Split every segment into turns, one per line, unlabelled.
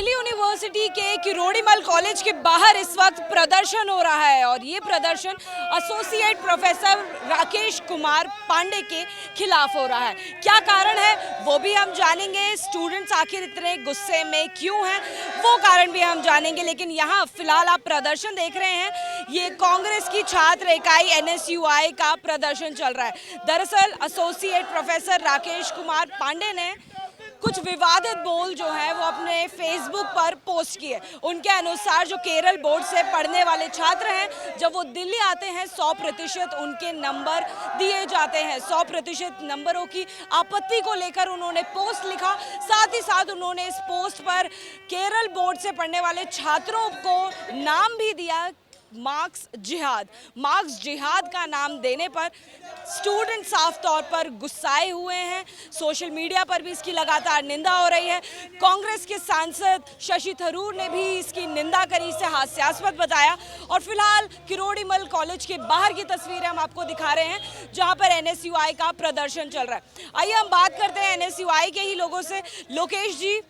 University के Kirorimal college के बाहर इस वक्त प्रदर्शन हो रहा है और ये प्रदर्शन एसोसिएट प्रोफेसर राकेश कुमार पांडे के खिलाफ हो रहा है। क्या कारण है वो भी हम जानेंगे, स्टूडेंट्स आखिर इतने गुस्से में क्यों हैं वो कारण भी हम जानेंगे। लेकिन यहाँ फिलहाल आप प्रदर्शन देख रहे हैं, ये कांग्रेस की छात्र इकाई एनएसयूआई का प्रदर्शन चल रहा है। दरअसल एसोसिएट प्रोफेसर राकेश कुमार पांडे ने कुछ विवादित बोल जो है वो अपने फेसबुक पर पोस्ट किए। उनके अनुसार जो केरल बोर्ड से पढ़ने वाले छात्र हैं, जब वो दिल्ली आते हैं 100% उनके नंबर दिए जाते हैं। 100% नंबरों की आपत्ति को लेकर उन्होंने पोस्ट लिखा। साथ ही साथ उन्होंने इस पोस्ट पर केरल बोर्ड से पढ़ने वाले छात्रों को नाम भी दिया, मार्क्स जिहाद। मार्क्स जिहाद का नाम देने पर स्टूडेंट साफ तौर पर गुस्साए हुए हैं। सोशल मीडिया पर भी इसकी लगातार निंदा हो रही है। कांग्रेस के सांसद शशि थरूर ने भी इसकी निंदा करी, इसे हास्यास्पद बताया। और फिलहाल किरोड़ीमल कॉलेज के बाहर की तस्वीरें हम आपको दिखा रहे हैं, जहां पर एनएसयूआई का प्रदर्शन चल रहा है। आइए हम बात करते हैं एनएसयूआई के ही लोगों से। लोकेश जी,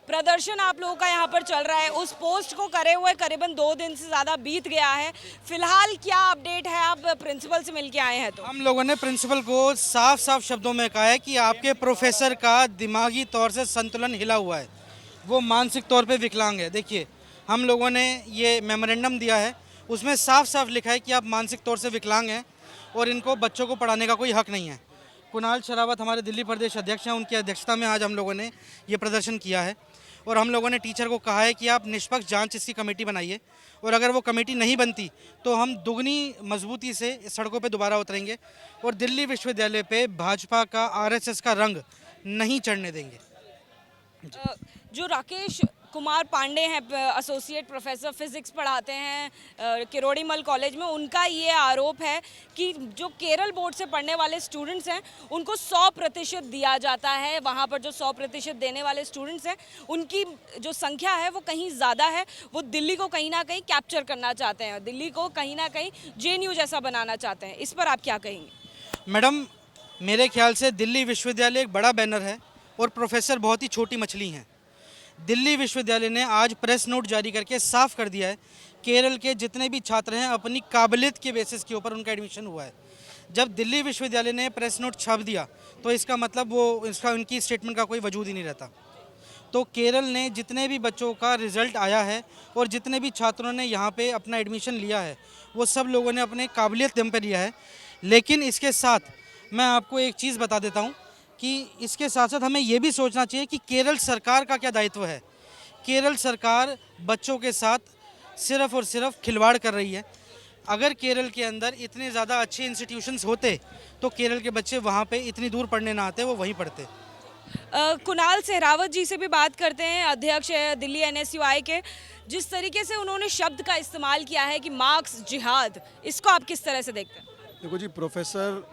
प्रदर्शन आप लोगों का यहाँ पर चल रहा है, उस पोस्ट को करे हुए करीबन 2 दिन से ज़्यादा बीत गया है। फिलहाल क्या अपडेट है? आप प्रिंसिपल से मिलके आए हैं? तो
हम लोगों ने प्रिंसिपल को साफ साफ शब्दों में कहा है कि आपके प्रोफेसर का दिमागी तौर से संतुलन हिला हुआ है, वो मानसिक तौर पे विकलांग है। देखिए, हम लोगों ने ये मेमोरेंडम दिया है, उसमें साफ साफ लिखा है कि आप मानसिक तौर से विकलांग हैं और इनको बच्चों को पढ़ाने का कोई हक नहीं है। कुणाल शरावत हमारे दिल्ली प्रदेश अध्यक्ष हैं, उनकी अध्यक्षता में आज हम लोगों ने ये प्रदर्शन किया है। और हम लोगों ने टीचर को कहा है कि आप निष्पक्ष जांच इसकी कमेटी बनाइए, और अगर वो कमेटी नहीं बनती तो हम दुगनी मजबूती से सड़कों पे दोबारा उतरेंगे और दिल्ली विश्वविद्यालय पे भाजपा का, आरएसएस का रंग नहीं चढ़ने देंगे।
जो राकेश कुमार पांडे हैं, एसोसिएट प्रोफेसर फिजिक्स पढ़ाते हैं किरोड़ीमल कॉलेज में, उनका ये आरोप है कि जो केरल बोर्ड से पढ़ने वाले स्टूडेंट्स हैं उनको 100% दिया जाता है। वहाँ पर जो 100% देने वाले स्टूडेंट्स हैं उनकी जो संख्या है वो कहीं ज़्यादा है। वो दिल्ली को कहीं ना कहीं कैप्चर करना चाहते हैं, दिल्ली को कहीं ना कहीं जेएनयू जैसा बनाना चाहते हैं। इस पर आप क्या कहेंगे?
मैडम, मेरे ख्याल से दिल्ली विश्वविद्यालय एक बड़ा बैनर है और प्रोफेसर बहुत ही छोटी मछली हैं। दिल्ली विश्वविद्यालय ने आज प्रेस नोट जारी करके साफ कर दिया है, केरल के जितने भी छात्र हैं अपनी काबिलियत के बेसिस के ऊपर उनका एडमिशन हुआ है। जब दिल्ली विश्वविद्यालय ने प्रेस नोट छाप दिया तो इसका मतलब उनकी स्टेटमेंट का कोई वजूद ही नहीं रहता। तो केरल ने जितने भी बच्चों का रिज़ल्ट आया है और जितने भी छात्रों ने यहाँ पे अपना एडमिशन लिया है, वो सब लोगों ने अपने काबिलियत दम पर लिया है। लेकिन इसके साथ मैं आपको एक चीज़ बता देता हूँ कि इसके साथ साथ हमें ये भी सोचना चाहिए कि केरल सरकार का क्या दायित्व है। केरल सरकार बच्चों के साथ सिर्फ़ और सिर्फ खिलवाड़ कर रही है। अगर केरल के अंदर इतने ज़्यादा अच्छे इंस्टीट्यूशंस होते तो केरल के बच्चे वहाँ पे इतनी दूर पढ़ने ना आते, वो वहीं पढ़ते।
कुणाल सहरावत जी से भी बात करते हैं, अध्यक्ष है दिल्ली एनएसयूआई के। जिस तरीके से उन्होंने शब्द का इस्तेमाल किया है कि मार्क्स जिहाद, इसको आप किस तरह से देखते हैं?
देखो जी, प्रोफेसर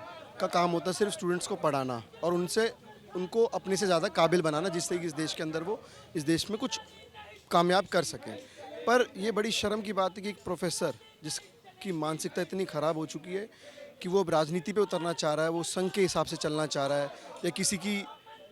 का काम होता है सिर्फ स्टूडेंट्स को पढ़ाना और उनको अपने से ज़्यादा काबिल बनाना, जिससे कि इस देश के अंदर वो इस देश में कुछ कामयाब कर सकें। पर ये बड़ी शर्म की बात है कि एक प्रोफेसर जिसकी मानसिकता इतनी ख़राब हो चुकी है कि वो अब राजनीति पे उतरना चाह रहा है, वो संघ के हिसाब से चलना चाह रहा है या किसी की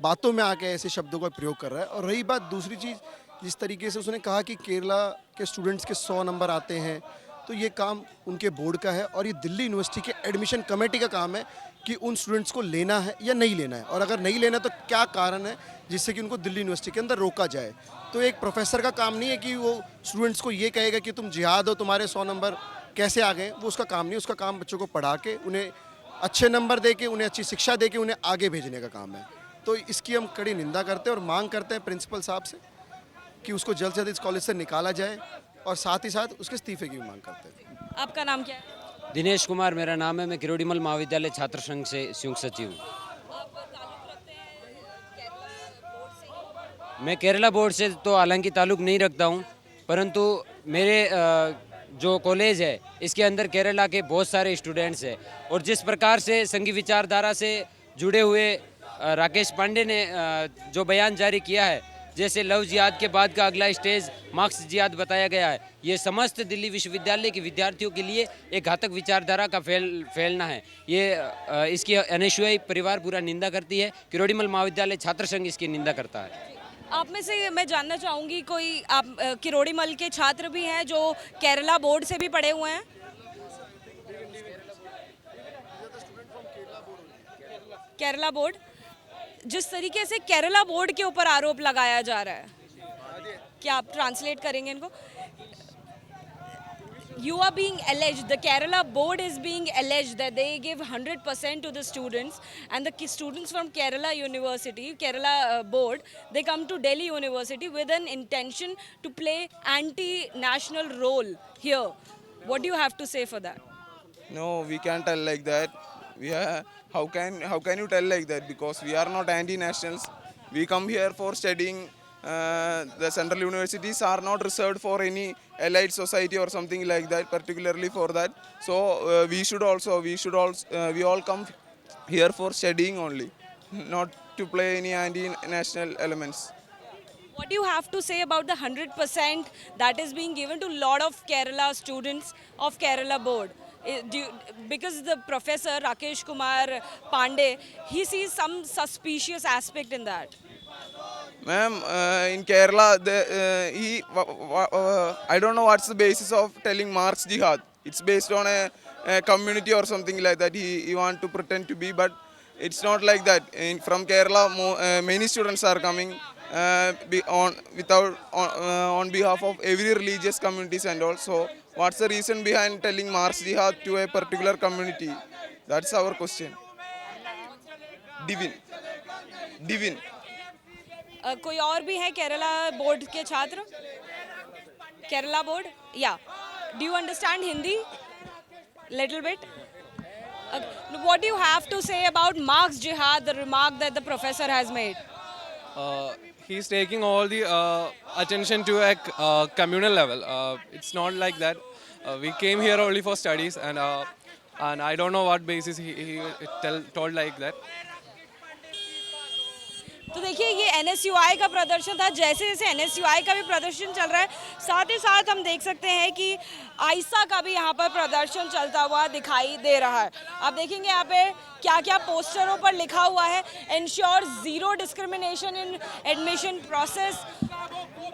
बातों में आके ऐसे शब्दों का प्रयोग कर रहा है। और रही बात दूसरी चीज़, जिस तरीके से उसने कहा कि केरला के स्टूडेंट्स के 100 नंबर आते हैं, तो ये काम उनके बोर्ड का है और ये दिल्ली यूनिवर्सिटी के एडमिशन कमेटी का काम है कि उन स्टूडेंट्स को लेना है या नहीं लेना है, और अगर नहीं लेना तो क्या कारण है जिससे कि उनको दिल्ली यूनिवर्सिटी के अंदर रोका जाए। तो एक प्रोफेसर का काम नहीं है कि वो स्टूडेंट्स को ये कहेगा कि तुम जिहाद हो, तुम्हारे 100 नंबर कैसे आ गए। वो उसका काम नहीं, उसका काम बच्चों को पढ़ा के, उन्हें अच्छे नंबर दे के, उन्हें अच्छी शिक्षा दे के उन्हें आगे भेजने का काम है। तो इसकी हम कड़ी निंदा करते हैं और मांग करते हैं प्रिंसिपल साहब से कि उसको जल्द से जल्द इस कॉलेज से निकाला जाए और साथ ही साथ उसके इस्तीफे की भी मांग करते हैं।
आपका नाम क्या है?
दिनेश कुमार मेरा नाम है। मैं किरोड़ीमल महाविद्यालय छात्र संघ से संयुक्त सचिव हूँ।
आप ताल्लुक रखते हैं केरला बोर्ड से?
मैं केरला बोर्ड से तो हालांकि ताल्लुक़ नहीं रखता हूँ, परंतु मेरे जो कॉलेज है इसके अंदर केरला के बहुत सारे स्टूडेंट्स हैं और जिस प्रकार से संघी विचारधारा से जुड़े हुए राकेश पांडे ने जो बयान जारी किया है, जैसे लव जिहाद के बाद का अगला स्टेज मार्क्स जिहाद बताया गया है, ये समस्त दिल्ली विश्वविद्यालय के विद्यार्थियों के लिए एक घातक विचारधारा का फैलना है। ये इसकी एनएसयूआई परिवार पूरा निंदा करती है। किरोड़ीमल महाविद्यालय छात्र संघ इसकी निंदा करता है।
आप में से मैं जानना चाहूँगी, कोई आप किरोड़ीमल के छात्र भी हैं जो केरला बोर्ड से भी पढ़े हुए हैं? केरला बोर्ड, जिस तरीके से केरला बोर्ड के ऊपर आरोप लगाया जा रहा है, क्या आप ट्रांसलेट करेंगे इनको? You are being alleged, the Kerala board is being alleged that they give 100% to the students, and the students from Kerala University, Kerala board, they come to Delhi University with an intention to play anti-national role here. What do you have to say for that?
No, we can't tell like that. How can you tell like that? Because we are not anti-nationals. We come here for studying. The central universities are not reserved for any elite society or something like that, particularly for that. So we all come here for studying only, not to play any anti-national elements.
What do you have to say about the 100% that is being given to lot of Kerala students of Kerala board? Because the professor Rakesh Kumar Pandey, he sees some suspicious aspect in that.
Ma'am, in Kerala, I don't know what's the basis of telling Marx jihad. It's based on a community or something like that. He want to pretend to be, but it's not like that. From Kerala, many students are coming on behalf of every religious communities and all. So, what's the reason behind telling Marx jihad to a particular community? That's our question. Divin.
कोई और भी है Kerala board के छात्र? Kerala board, या do you understand Hindi little bit? What do you have to say about Marx jihad, the remark that the professor has made?
He's taking all the attention to a communal level. It's not like that. We came here only for studies, and I don't know what basis he told like that.
तो देखिए, ये NSUI का प्रदर्शन था। जैसे जैसे NSUI का भी प्रदर्शन चल रहा है, साथ ही साथ हम देख सकते हैं कि आइसा का भी यहाँ पर प्रदर्शन चलता हुआ दिखाई दे रहा है। आप देखेंगे यहाँ पे क्या क्या पोस्टरों पर लिखा हुआ है। Ensure zero discrimination in admission process,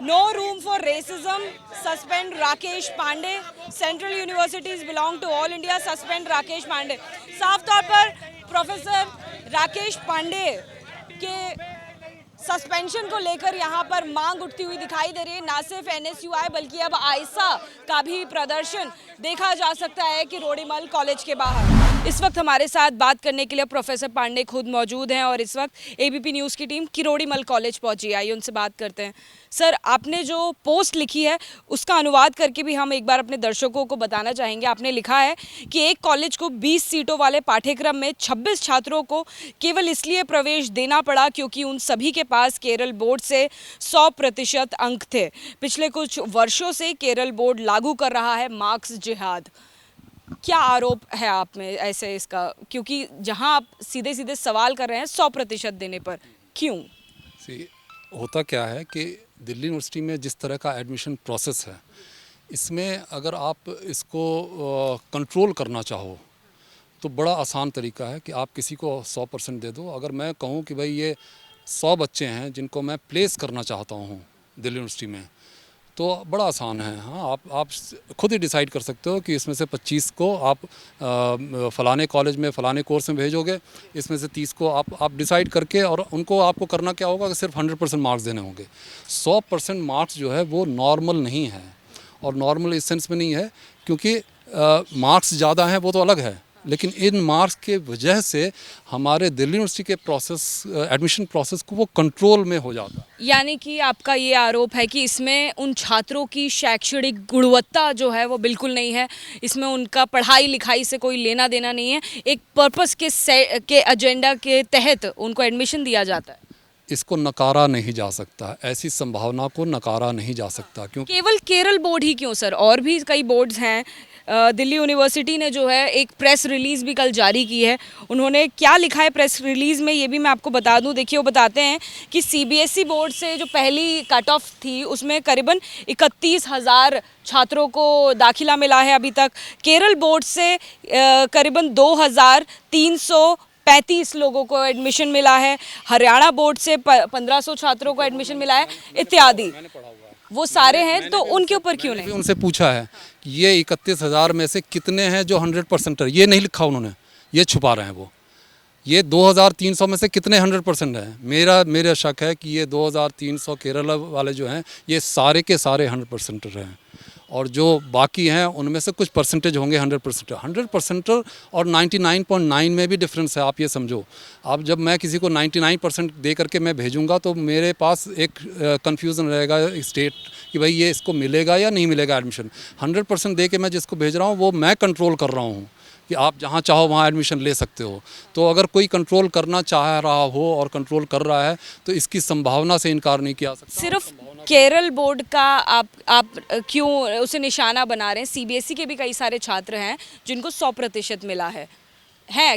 no room for racism, suspend Rakesh Pandey, central universities belong to all India, suspend Rakesh Pandey. साफ तौर पर प्रोफेसर राकेश पांडे के सस्पेंशन को लेकर यहाँ पर मांग उठती हुई दिखाई दे रही है। ना सिर्फ एनएसयूआई बल्कि अब आइसा का भी प्रदर्शन देखा जा सकता है किरोड़ीमल कॉलेज के बाहर। इस वक्त हमारे साथ बात करने के लिए प्रोफेसर पांडे खुद मौजूद हैं और इस वक्त एबीपी न्यूज़ की टीम किरोड़ीमल कॉलेज पहुंची। आइए उनसे बात करते हैं। सर, आपने जो पोस्ट लिखी है उसका अनुवाद करके भी हम एक बार अपने दर्शकों को बताना चाहेंगे। आपने लिखा है कि एक कॉलेज को 20 सीटों वाले पाठ्यक्रम में 26 छात्रों को केवल इसलिए प्रवेश देना पड़ा क्योंकि उन सभी के पास केरल बोर्ड से 100% अंक थे। पिछले कुछ वर्षों से केरल बोर्ड लागू कर रहा है मार्क्स जिहाद। क्या आरोप है आप में ऐसे इसका? क्योंकि जहां आप सीधे सीधे सवाल कर रहे हैं 100% देने पर, क्यों?
होता क्या है कि दिल्ली यूनिवर्सिटी में जिस तरह का एडमिशन प्रोसेस है, इसमें अगर आप इसको कंट्रोल करना चाहो तो बड़ा आसान तरीका है कि आप किसी को 100% दे दो। अगर मैं कहूँ कि भाई ये 100 बच्चे हैं जिनको मैं प्लेस करना चाहता हूँ दिल्ली यूनिवर्सिटी में, तो बड़ा आसान है। हाँ, आप खुद ही डिसाइड कर सकते हो कि इसमें से 25 को आप फ़लाने कॉलेज में फ़लाने कोर्स में भेजोगे, इसमें से 30 को आप डिसाइड करके, और उनको आपको करना क्या होगा कि सिर्फ 100% मार्क्स देने होंगे। 100% मार्क्स जो है वो नॉर्मल नहीं है, और नॉर्मल इस सेंस में नहीं है क्योंकि मार्क्स ज़्यादा हैं वो तो अलग है, लेकिन इन मार्क्स के वजह से हमारे दिल्ली यूनिवर्सिटी के प्रोसेस एडमिशन प्रोसेस को वो कंट्रोल में हो जाता है।
यानी कि आपका ये आरोप है कि इसमें उन छात्रों की शैक्षणिक गुणवत्ता जो है वो बिल्कुल नहीं है, इसमें उनका पढ़ाई लिखाई से कोई लेना देना नहीं है, एक पर्पस के एजेंडा के तहत उनको एडमिशन दिया जाता है।
इसको नकारा नहीं जा सकता, ऐसी संभावना को नकारा नहीं जा सकता, क्योंकि
केवल केरल बोर्ड ही क्यों सर, और भी कई बोर्ड्स हैं। दिल्ली यूनिवर्सिटी ने जो है एक प्रेस रिलीज़ भी कल जारी की है। उन्होंने क्या लिखा है प्रेस रिलीज़ में, ये भी मैं आपको बता दूं। देखिए, वो बताते हैं कि सीबीएसई बोर्ड से जो पहली कट ऑफ थी उसमें करीबन 31,000 छात्रों को दाखिला मिला है अभी तक। केरल बोर्ड से करीबन 2,335 लोगों को एडमिशन मिला है। हरियाणा बोर्ड से 1,500 छात्रों को एडमिशन मिला है, इत्यादि। वो सारे हैं, तो उनके ऊपर क्यों नहीं?
उनसे पूछा है कि ये 31,000 में से कितने हैं जो 100% है, ये नहीं लिखा उन्होंने, ये छुपा रहे हैं वो। ये 2,300 में से कितने 100% हैं? मेरा शक है कि ये 2,300 केरला वाले जो हैं ये सारे के सारे 100% हैं, और जो बाकी हैं उनमें से कुछ परसेंटेज होंगे 100%। 100% और 99.9 में भी डिफरेंस है, आप ये समझो। अब जब मैं किसी को 99% दे करके मैं भेजूंगा तो मेरे पास एक कन्फ्यूज़न रहेगा स्टेट कि भाई ये इसको मिलेगा या नहीं मिलेगा एडमिशन। 100% दे के मैं जिसको भेज रहा हूँ वो मैं कंट्रोल कर रहा हूँ कि आप जहाँ चाहो वहाँ एडमिशन ले सकते हो। तो अगर कोई कंट्रोल करना चाह रहा हो और कंट्रोल कर रहा है तो इसकी संभावना से इनकार नहीं किया सकता।
सिर्फ केरल बोर्ड का आप क्यों उसे निशाना बना रहे हैं? सीबीएसई के भी कई सारे छात्र हैं जिनको 100% मिला है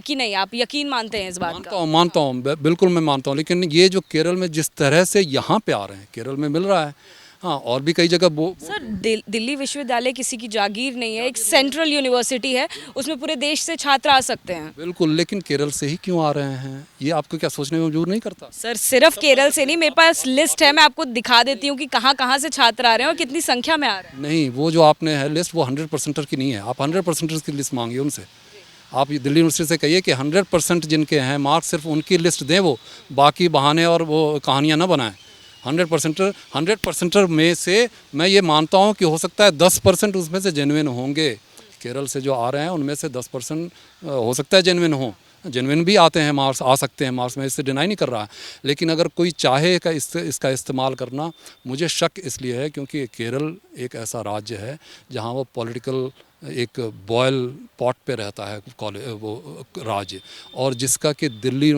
कि नहीं? आप यकीन मानते हैं इस बात का?
मानता हूँ, बिल्कुल मैं मानता हूँ। लेकिन ये जो केरल में जिस तरह से यहाँ पे आ रहे हैं, केरल में मिल रहा है, हाँ, और भी कई जगह
सर दिल्ली विश्वविद्यालय किसी की जागीर नहीं है, एक सेंट्रल यूनिवर्सिटी है, उसमें पूरे देश से छात्र आ सकते हैं।
बिल्कुल, लेकिन केरल से ही क्यों आ रहे हैं, ये आपको क्या सोचने में मजबूर नहीं करता?
सर सिर्फ केरल से नहीं, मेरे पास लिस्ट है, मैं आपको दिखा देती हूँ कि कहाँ कहाँ से छात्र आ रहे हैं और कितनी संख्या में आ रहे हैं।
नहीं, वो जो आपने है लिस्ट वो 100% की नहीं है। आप 100% की लिस्ट मांगिए उनसे। आप दिल्ली यूनिवर्सिटी से कहिए कि 100% जिनके हैं मार्क्स सिर्फ उनकी लिस्ट दें, वो बाकी बहाने और वो कहानियाँ ना बनाएं। 100% में से मैं ये मानता हूँ कि हो सकता है 10% उसमें से जेन्युइन होंगे। केरल से जो आ रहे हैं उनमें से 10% हो सकता है जेन्युइन हो, जेन्युइन भी आते हैं मार्क्स, आ सकते हैं मार्क्स, मैं इससे डिनाई नहीं कर रहा। लेकिन अगर कोई चाहे इसका इस्तेमाल करना, मुझे शक इसलिए है क्योंकि केरल एक ऐसा राज्य है जहाँ वो पॉलिटिकल एक बॉयल पॉट पे रहता है वो राज्य, और जिसका कि दिल्ली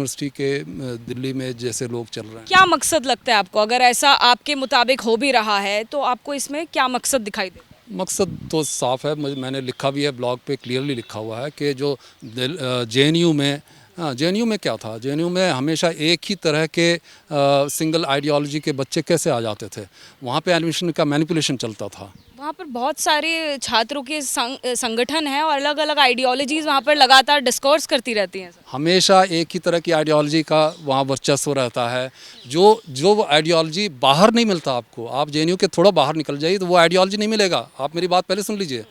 में जैसे लोग चल रहे हैं।
क्या मकसद लगता है आपको? अगर ऐसा आपके मुताबिक हो भी रहा है तो आपको इसमें क्या मकसद दिखाई दे?
मकसद तो साफ़ है, मैंने लिखा भी है ब्लॉग पे, क्लियरली लिखा हुआ है कि जो जेएनयू में, हाँ, जेएनयू में क्या था, जेएनयू में हमेशा एक ही तरह के सिंगल आइडियोलॉजी के बच्चे कैसे आ जाते थे, वहाँ पे एडमिशन का मैनिपुलेशन चलता था।
वहाँ पर बहुत सारे छात्रों के संगठन हैं और अलग अलग आइडियोलॉजीज़ वहाँ पर लगातार डिस्कोर्स करती रहती हैं।
हमेशा एक ही तरह की आइडियोलॉजी का वहाँ वर्चस्व रहता है, जो वो आइडियोलॉजी बाहर नहीं मिलता आपको। आप जेएनयू के थोड़ा बाहर निकल जाइए तो वो आइडियोलॉजी नहीं मिलेगा। आप मेरी बात पहले सुन लीजिए।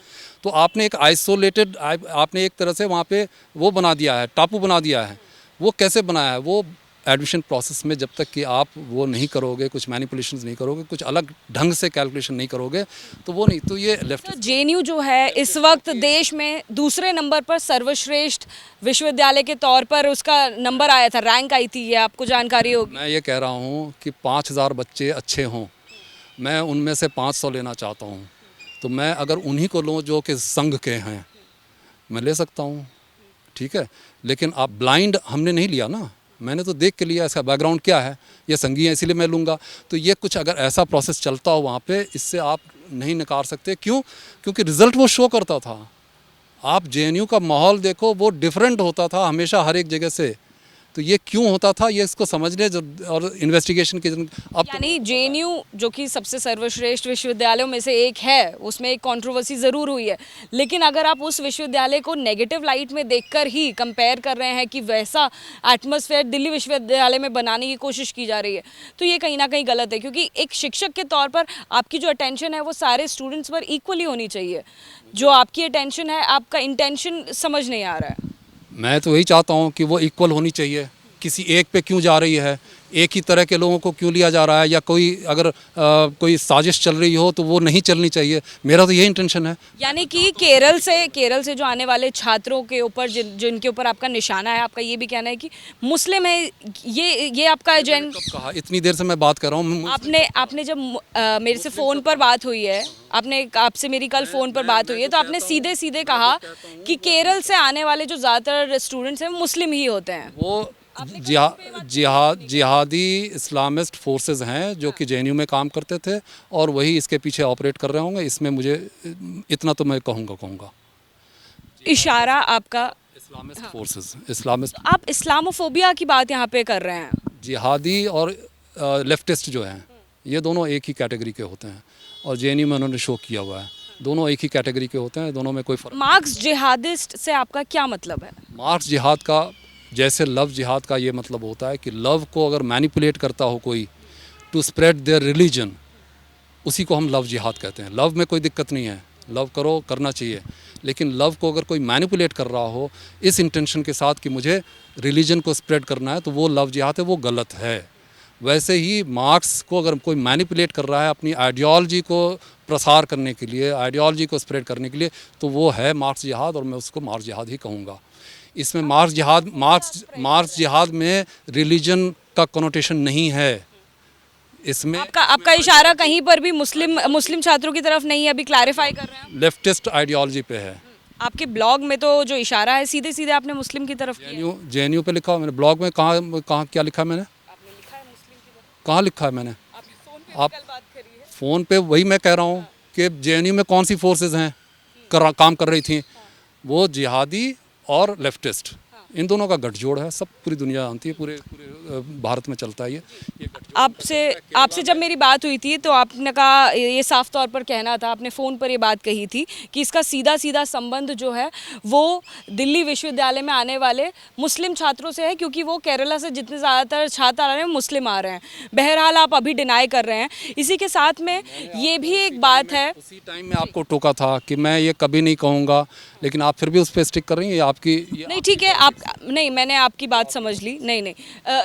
तो आपने एक आइसोलेटेड, आपने एक तरह से वहाँ पे वो बना दिया है, टापू बना दिया है। वो कैसे बनाया है? वो एडमिशन प्रोसेस में जब तक कि आप वो नहीं करोगे, कुछ मैनिपुलेशंस नहीं करोगे, कुछ अलग ढंग से कैलकुलेशन नहीं करोगे, तो वो नहीं, तो ये लेफ्ट।
तो जेएनयू जो है इस वक्त देश में दूसरे नंबर पर सर्वश्रेष्ठ विश्वविद्यालय के तौर पर उसका नंबर आया था, रैंक आई थी, ये आपको जानकारी होगी।
मैं ये कह रहा हूँ कि 5,000 बच्चे अच्छे हों, मैं उनमें से 500 लेना चाहता हूँ, तो मैं अगर उन्हीं को लूँ जो कि संघ के हैं, मैं ले सकता हूँ, ठीक है। लेकिन आप ब्लाइंड हमने नहीं लिया ना, मैंने तो देख के लिया इसका बैकग्राउंड क्या है, ये संघी है इसीलिए मैं लूँगा। तो ये कुछ अगर ऐसा प्रोसेस चलता हो वहाँ पे, इससे आप नहीं नकार सकते। क्यों? क्योंकि रिज़ल्ट वो शो करता था। आप जेएनयू का माहौल देखो, वो डिफरेंट होता था हमेशा हर एक जगह से। तो ये क्यों होता था, ये इसको समझने और इन्वेस्टिगेशन के अब
यानी जेएनयू जो कि सबसे सर्वश्रेष्ठ विश्वविद्यालयों में से एक है, उसमें एक कंट्रोवर्सी ज़रूर हुई है, लेकिन अगर आप उस विश्वविद्यालय को नेगेटिव लाइट में देखकर ही कंपेयर कर रहे हैं कि वैसा एटमॉस्फेयर दिल्ली विश्वविद्यालय में बनाने की कोशिश की जा रही है, तो ये कहीं ना कहीं गलत है। क्योंकि एक शिक्षक के तौर पर आपकी जो अटेंशन है वो सारे स्टूडेंट्स पर इक्वली होनी चाहिए। जो आपकी अटेंशन है, आपका इंटेंशन समझ नहीं आ रहा है।
मैं तो वही चाहता हूँ कि वो इक्वल होनी चाहिए। किसी एक पे क्यों जा रही है? एक ही तरह के लोगों को क्यों लिया जा रहा है, या कोई अगर कोई साजिश चल रही हो तो वो नहीं चलनी चाहिए। मेरा तो यही इंटेंशन है।
यानी कि केरल से जो आने वाले छात्रों के ऊपर जिनके ऊपर आपका निशाना है, आपका ये भी कहना है कि मुस्लिम है, ये आपका एजेंट।
कब कहा? इतनी देर से मैं बात कर रहा हूँ।
आपने जब मेरे से फ़ोन पर बात हुई है, आपसे मेरी कल फ़ोन पर बात हुई है, तो आपने सीधे सीधे कहा कि केरल से आने वाले जो ज़्यादातर स्टूडेंट्स हैं वो मुस्लिम ही होते हैं।
वो जिहादी इस्लामिस्ट फोर्सेस हैं जो कि जेएनयू में काम करते थे और वही इसके पीछे ऑपरेट कर रहे होंगे। इसमें मुझे इतना तो मैं कहूँगा।
इशारा आपका
इस्लामिस्ट फोर्सेस, इस्लामिस्ट,
आप इस्लामोफोबिया की बात यहाँ पे कर रहे हैं।
जिहादी और लेफ्टिस्ट जो हैं ये दोनों एक ही कैटेगरी के होते हैं और जेएनयू में उन्होंने शो किया हुआ है। दोनों एक ही कैटेगरी के होते हैं, दोनों में कोई फर्क।
मार्क्स जिहादिस्ट से आपका क्या मतलब है?
मार्क्स जिहाद का, जैसे लव जिहाद का ये मतलब होता है कि लव को अगर मैनिपुलेट करता हो कोई टू स्प्रेड देयर रिलीजन, उसी को हम लव जिहाद कहते हैं। लव में कोई दिक्कत नहीं है, लव करो, करना चाहिए, लेकिन लव को अगर कोई मैनिपुलेट कर रहा हो इस इंटेंशन के साथ कि मुझे रिलीजन को स्प्रेड करना है, तो वो लव जिहाद है, वो गलत है। वैसे ही मार्क्स को अगर कोई मैनिपुलेट कर रहा है अपनी आइडियोलॉजी को प्रसार करने के लिए, आइडियोलॉजी को स्प्रेड करने के लिए, तो वो है मार्क्स जिहाद और मैं उसको मार्क्स जिहाद ही कहूँगा। इसमें मार्क्स जिहाद में रिलीजन का कनोटेशन नहीं है। इसमें
आपका इशारा कहीं पर भी मुस्लिम छात्रों की तरफ नहीं है, अभी क्लैरिफाई कर रहे हैं।
लेफ्टिस्ट आइडियोलॉजी पे है।
आपके ब्लॉग में तो जो इशारा है सीधे सीधे आपने मुस्लिम की तरफ किया है।
जेएनयू पे लिखा हुआ मैंने, ब्लॉग में कहाँ क्या लिखा है मैंने? कहाँ लिखा है मैंने? आप फ़ोन पे वही मैं कह रहा हूँ कि जेएनयू में कौन सी फोर्सेस हैं काम कर रही थी, वो जिहादी और लेफ्टिस्ट, इन दोनों का गठजोड़ है। सब पूरी दुनिया जानती है, पूरे भारत में चलता है ये गठजोड़।
आपसे जब मेरी बात हुई थी तो आपने कहा, ये साफ तौर पर कहना था, आपने फ़ोन पर ये बात कही थी कि इसका सीधा सीधा संबंध जो है वो दिल्ली विश्वविद्यालय में आने वाले मुस्लिम छात्रों से है, क्योंकि वो केरला से जितने ज़्यादातर छात्र आ रहे हैं मुस्लिम आ रहे हैं। बहरहाल आप अभी डिनाई कर रहे हैं। इसी के साथ में ये भी एक बात है,
उसी टाइम में आपको टोका था कि मैं ये कभी नहीं कहूँगा, लेकिन आप फिर भी उस पर स्टिक कर रही हैं।
नहीं ठीक है, नहीं, मैंने आपकी बात समझ ली। नहीं,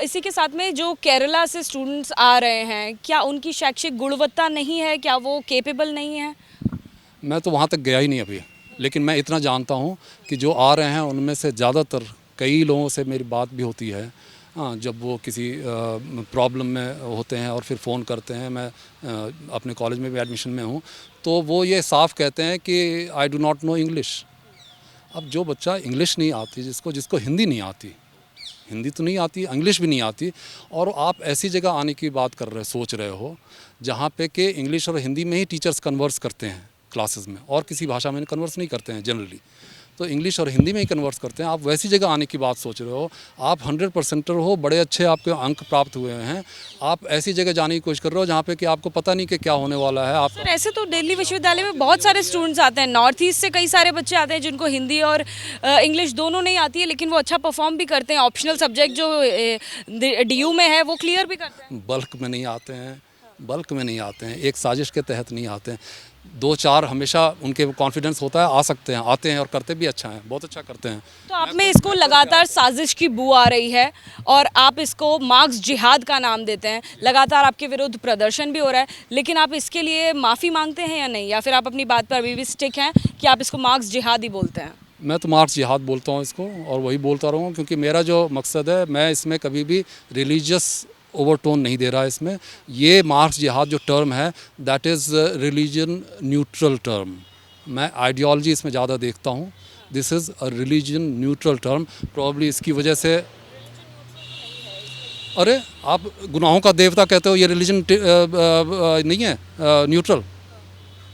इसी के साथ में जो केरला से स्टूडेंट्स आ रहे हैं, क्या उनकी शैक्षिक गुणवत्ता नहीं है? क्या वो केपेबल नहीं है?
मैं तो वहाँ तक गया ही नहीं अभी, लेकिन मैं इतना जानता हूँ कि जो आ रहे हैं उनमें से ज़्यादातर, कई लोगों से मेरी बात भी होती है। हाँ, जब वो किसी प्रॉब्लम में होते हैं और फिर फ़ोन करते हैं, मैं अपने कॉलेज में भी एडमिशन में हूँ, तो वो ये साफ कहते हैं कि I do not know English. अब जो बच्चा इंग्लिश नहीं आती, जिसको हिंदी नहीं आती, हिंदी तो नहीं आती, इंग्लिश भी नहीं आती, और आप ऐसी जगह आने की बात सोच रहे हो जहाँ पे कि इंग्लिश और हिंदी में ही टीचर्स कन्वर्स करते हैं क्लासेस में, और किसी भाषा में कन्वर्स नहीं करते हैं जनरली, तो इंग्लिश और हिंदी में ही कन्वर्स करते हैं। आप वैसी जगह आने की बात सोच रहे हो, आप 100% हो, बड़े अच्छे आपके अंक प्राप्त हुए हैं, आप ऐसी जगह जाने की कोशिश कर रहे हो जहाँ पे कि आपको पता नहीं कि क्या होने वाला है। आप
सर, ऐसे तो दिल्ली विश्वविद्यालय में बहुत सारे स्टूडेंट्स आते हैं, नॉर्थ ईस्ट से कई सारे बच्चे आते हैं जिनको हिंदी और इंग्लिश दोनों नहीं आती है, लेकिन वो अच्छा परफॉर्म भी करते हैं। ऑप्शनल सब्जेक्ट जो DU में है वो क्लियर भी करते हैं।
बल्क में नहीं आते हैं, एक साजिश के तहत नहीं आते हैं। 2-4 हमेशा उनके कॉन्फिडेंस होता है, आ सकते हैं, आते हैं और करते भी अच्छा हैं, बहुत अच्छा करते हैं।
तो आप में इसको लगातार साजिश की बू आ रही है और आप इसको मार्क्स जिहाद का नाम देते हैं। लगातार आपके विरुद्ध प्रदर्शन भी हो रहा है, लेकिन आप इसके लिए माफ़ी मांगते हैं या नहीं, या फिर आप अपनी बात पर अभी भी स्टिक हैं कि आप इसको मार्क्स जिहाद ही बोलते हैं?
मैं तो मार्क्स जिहाद बोलता हूँ इसको, और वही बोलता रहूँगा, क्योंकि मेरा जो मकसद है, मैं इसमें कभी भी रिलीजियस ओवरटोन नहीं दे रहा है इसमें। ये मार्क्स जिहाद जो टर्म है, that is religion neutral term. मैं आइडियोलॉजी इसमें ज़्यादा देखता हूँ। This is a religion neutral term. Probably इसकी वजह से, अरे आप गुनाहों का देवता कहते हो, ये रिलीजन नहीं है न्यूट्रल।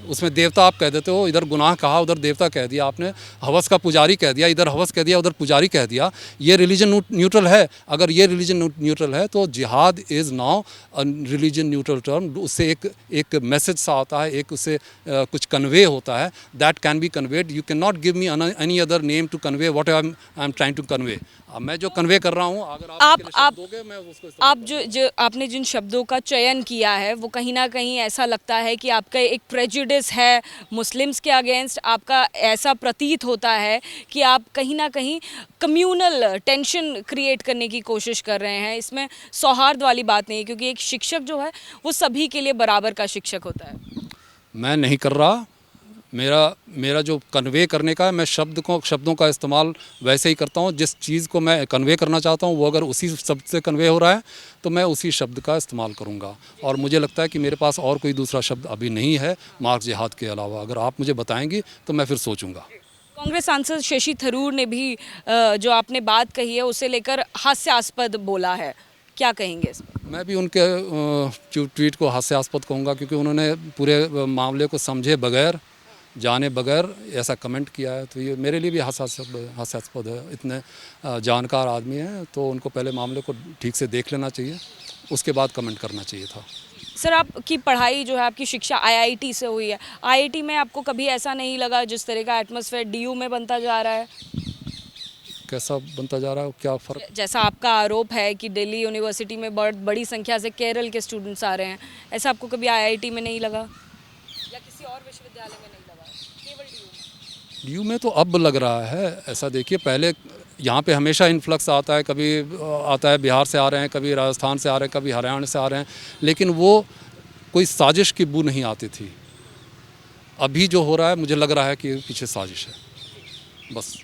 उसमें देवता आप कह देते हो, इधर गुनाह कहा उधर देवता कह दिया आपने, हवस का पुजारी कह दिया, इधर हवस कह दिया उधर पुजारी कह दिया। ये रिलीजन न्यूट्रल है? अगर ये रिलीजन न्यूट्रल है तो जिहाद is now a religion neutral term. उससे एक मैसेज सा आता है, एक उससे कुछ कन्वे होता है, that can be conveyed. You can not give me any other name to convey what I am trying to convey. मैं जो कन्वे कर रहा हूँ, अगर आप
दोगे, मैं उसको जो आपने जिन शब्दों का चयन किया है वो कहीं ना कहीं ऐसा लगता है कि आपका एक प्रेजुडिस प्रेजुडिस है मुस्लिम्स के अगेंस्ट, आपका ऐसा प्रतीत होता है कि आप कहीं ना कहीं कम्यूनल टेंशन क्रिएट करने की कोशिश कर रहे हैं। इसमें सौहार्द वाली बात नहीं है, क्योंकि एक शिक्षक जो है वो सभी के लिए बराबर का शिक्षक होता है।
मैं नहीं कर रहा। मेरा जो कन्वे करने का है, मैं शब्दों का इस्तेमाल वैसे ही करता हूँ। जिस चीज़ को मैं कन्वे करना चाहता हूँ वो अगर उसी शब्द से कन्वे हो रहा है तो मैं उसी शब्द का इस्तेमाल करूँगा। और मुझे लगता है कि मेरे पास और कोई दूसरा शब्द अभी नहीं है मार्क्स जिहाद के अलावा। अगर आप मुझे बताएंगी तो मैं फिर सोचूंगा।
कांग्रेस सांसद शशि थरूर ने भी जो आपने बात कही है उसे लेकर हास्यास्पद बोला है, क्या कहेंगे इस पर?
मैं भी उनके ट्वीट को हास्यास्पद कहूँगा, क्योंकि उन्होंने पूरे मामले को समझे बगैर, जाने बगैर ऐसा कमेंट किया है। तो ये मेरे लिए भी हास्यास्पद है। इतने जानकार आदमी हैं तो उनको पहले मामले को ठीक से देख लेना चाहिए, उसके बाद कमेंट करना चाहिए था।
सर, आपकी पढ़ाई जो है, आपकी शिक्षा आईआईटी से हुई है। आईआईटी में आपको कभी ऐसा नहीं लगा जिस तरह का एटमॉस्फेयर डीयू में बनता जा रहा है?
कैसा बनता जा रहा है, क्या फ़र्क?
जैसा आपका आरोप है कि दिल्ली यूनिवर्सिटी में बड़ी संख्या से केरल के स्टूडेंट्स आ रहे हैं, ऐसा आपको कभी आईआईटी में नहीं लगा या किसी और विश्वविद्यालय में नहीं लगा, केवल डीयू
डीयू में तो अब लग रहा है ऐसा। देखिए, पहले यहाँ पे हमेशा इन्फ्लक्स आता है, कभी आता है बिहार से आ रहे हैं, कभी राजस्थान से आ रहे हैं, कभी हरियाणा से आ रहे हैं, लेकिन वो कोई साजिश की बू नहीं आती थी। अभी जो हो रहा है मुझे लग रहा है कि पीछे साजिश है बस।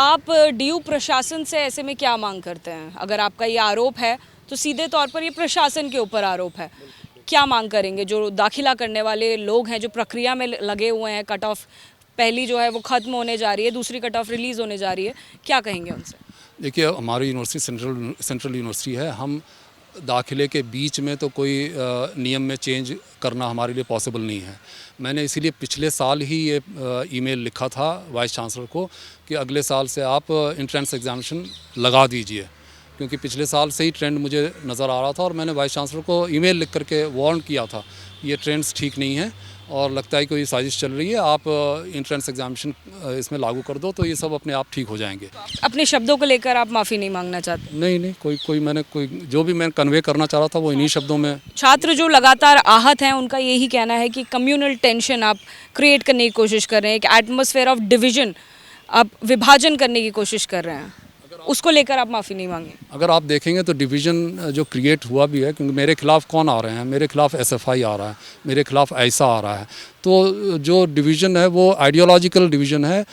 आप डीयू प्रशासन से ऐसे में क्या मांग करते हैं? अगर आपका ये आरोप है तो सीधे तौर पर ये प्रशासन के ऊपर आरोप है, क्या मांग करेंगे? जो दाखिला करने वाले लोग हैं, जो प्रक्रिया में लगे हुए हैं, कट ऑफ पहली जो है वो ख़त्म होने जा रही है, दूसरी कट ऑफ रिलीज़ होने जा रही है, क्या कहेंगे उनसे?
देखिए, हमारी यूनिवर्सिटी सेंट्रल यूनिवर्सिटी है। हम दाखिले के बीच में तो कोई नियम में चेंज करना हमारे लिए पॉसिबल नहीं है। मैंने इसीलिए पिछले साल ही ये ईमेल लिखा था वाइस चांसलर को कि अगले साल से आप एंट्रेंस एग्जामिनेशन लगा दीजिए, क्योंकि पिछले साल से ही ट्रेंड मुझे नज़र आ रहा था और मैंने वाइस चांसलर को ईमेल लिख करके वार्न किया था ये ट्रेंड्स ठीक नहीं है और लगता है कोई साजिश चल रही है, आप एंट्रेंस एग्जामिनेशन इसमें लागू कर दो तो ये सब अपने आप ठीक हो जाएंगे।
अपने शब्दों को लेकर आप माफ़ी नहीं मांगना चाहते?
नहीं, कोई जो भी मैं कन्वे करना चाह रहा था वो इन्हीं शब्दों में।
छात्र जो लगातार आहत हैं उनका यही कहना है कि कम्युनल टेंशन आप क्रिएट करने की कोशिश कर रहे हैं, एक एटमॉस्फेयर ऑफ डिवीजन, आप विभाजन करने की कोशिश कर रहे हैं, उसको लेकर आप माफ़ी नहीं मांगे? अगर
आप देखेंगे तो डिवीज़न जो क्रिएट हुआ भी है, क्योंकि मेरे खिलाफ कौन आ रहे हैं, मेरे खिलाफ एसएफआई आ रहा है, मेरे खिलाफ ऐसा आ रहा है, तो जो डिवीज़न है वो आइडियोलॉजिकल डिवीज़न है,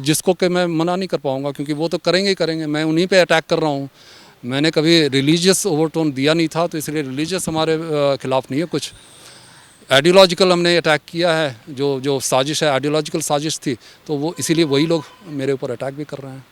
जिसको कि मैं मना नहीं कर पाऊँगा, क्योंकि वो तो करेंगे ही करेंगे। मैं उन्हीं पे अटैक कर रहा हूँ। मैंने कभी रिलीजियस ओवरटोन दिया नहीं था, तो इसलिए रिलीजियस हमारे खिलाफ नहीं है, कुछ आइडियोलॉजिकल हमने अटैक किया है। जो साजिश है आइडियोलॉजिकल साजिश थी, तो वो इसीलिए वही लोग मेरे ऊपर अटैक भी कर रहे हैं।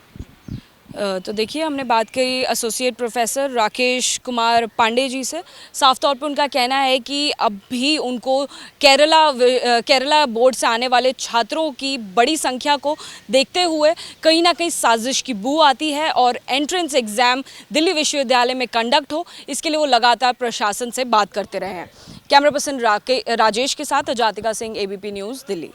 तो देखिए, हमने बात करी एसोसिएट प्रोफेसर राकेश कुमार पांडे जी से। साफ तौर पर उनका कहना है कि अब भी उनको केरला बोर्ड से आने वाले छात्रों की बड़ी संख्या को देखते हुए कहीं ना कहीं साजिश की बू आती है और एंट्रेंस एग्ज़ाम दिल्ली विश्वविद्यालय में कंडक्ट हो, इसके लिए वो लगातार प्रशासन से बात करते रहे हैं। कैमरा पर्सन राजेश के साथ जातिका सिंह, एबीपी न्यूज़, दिल्ली।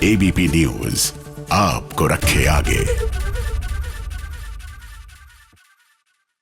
एबीपी न्यूज़ आपको रखे आगे।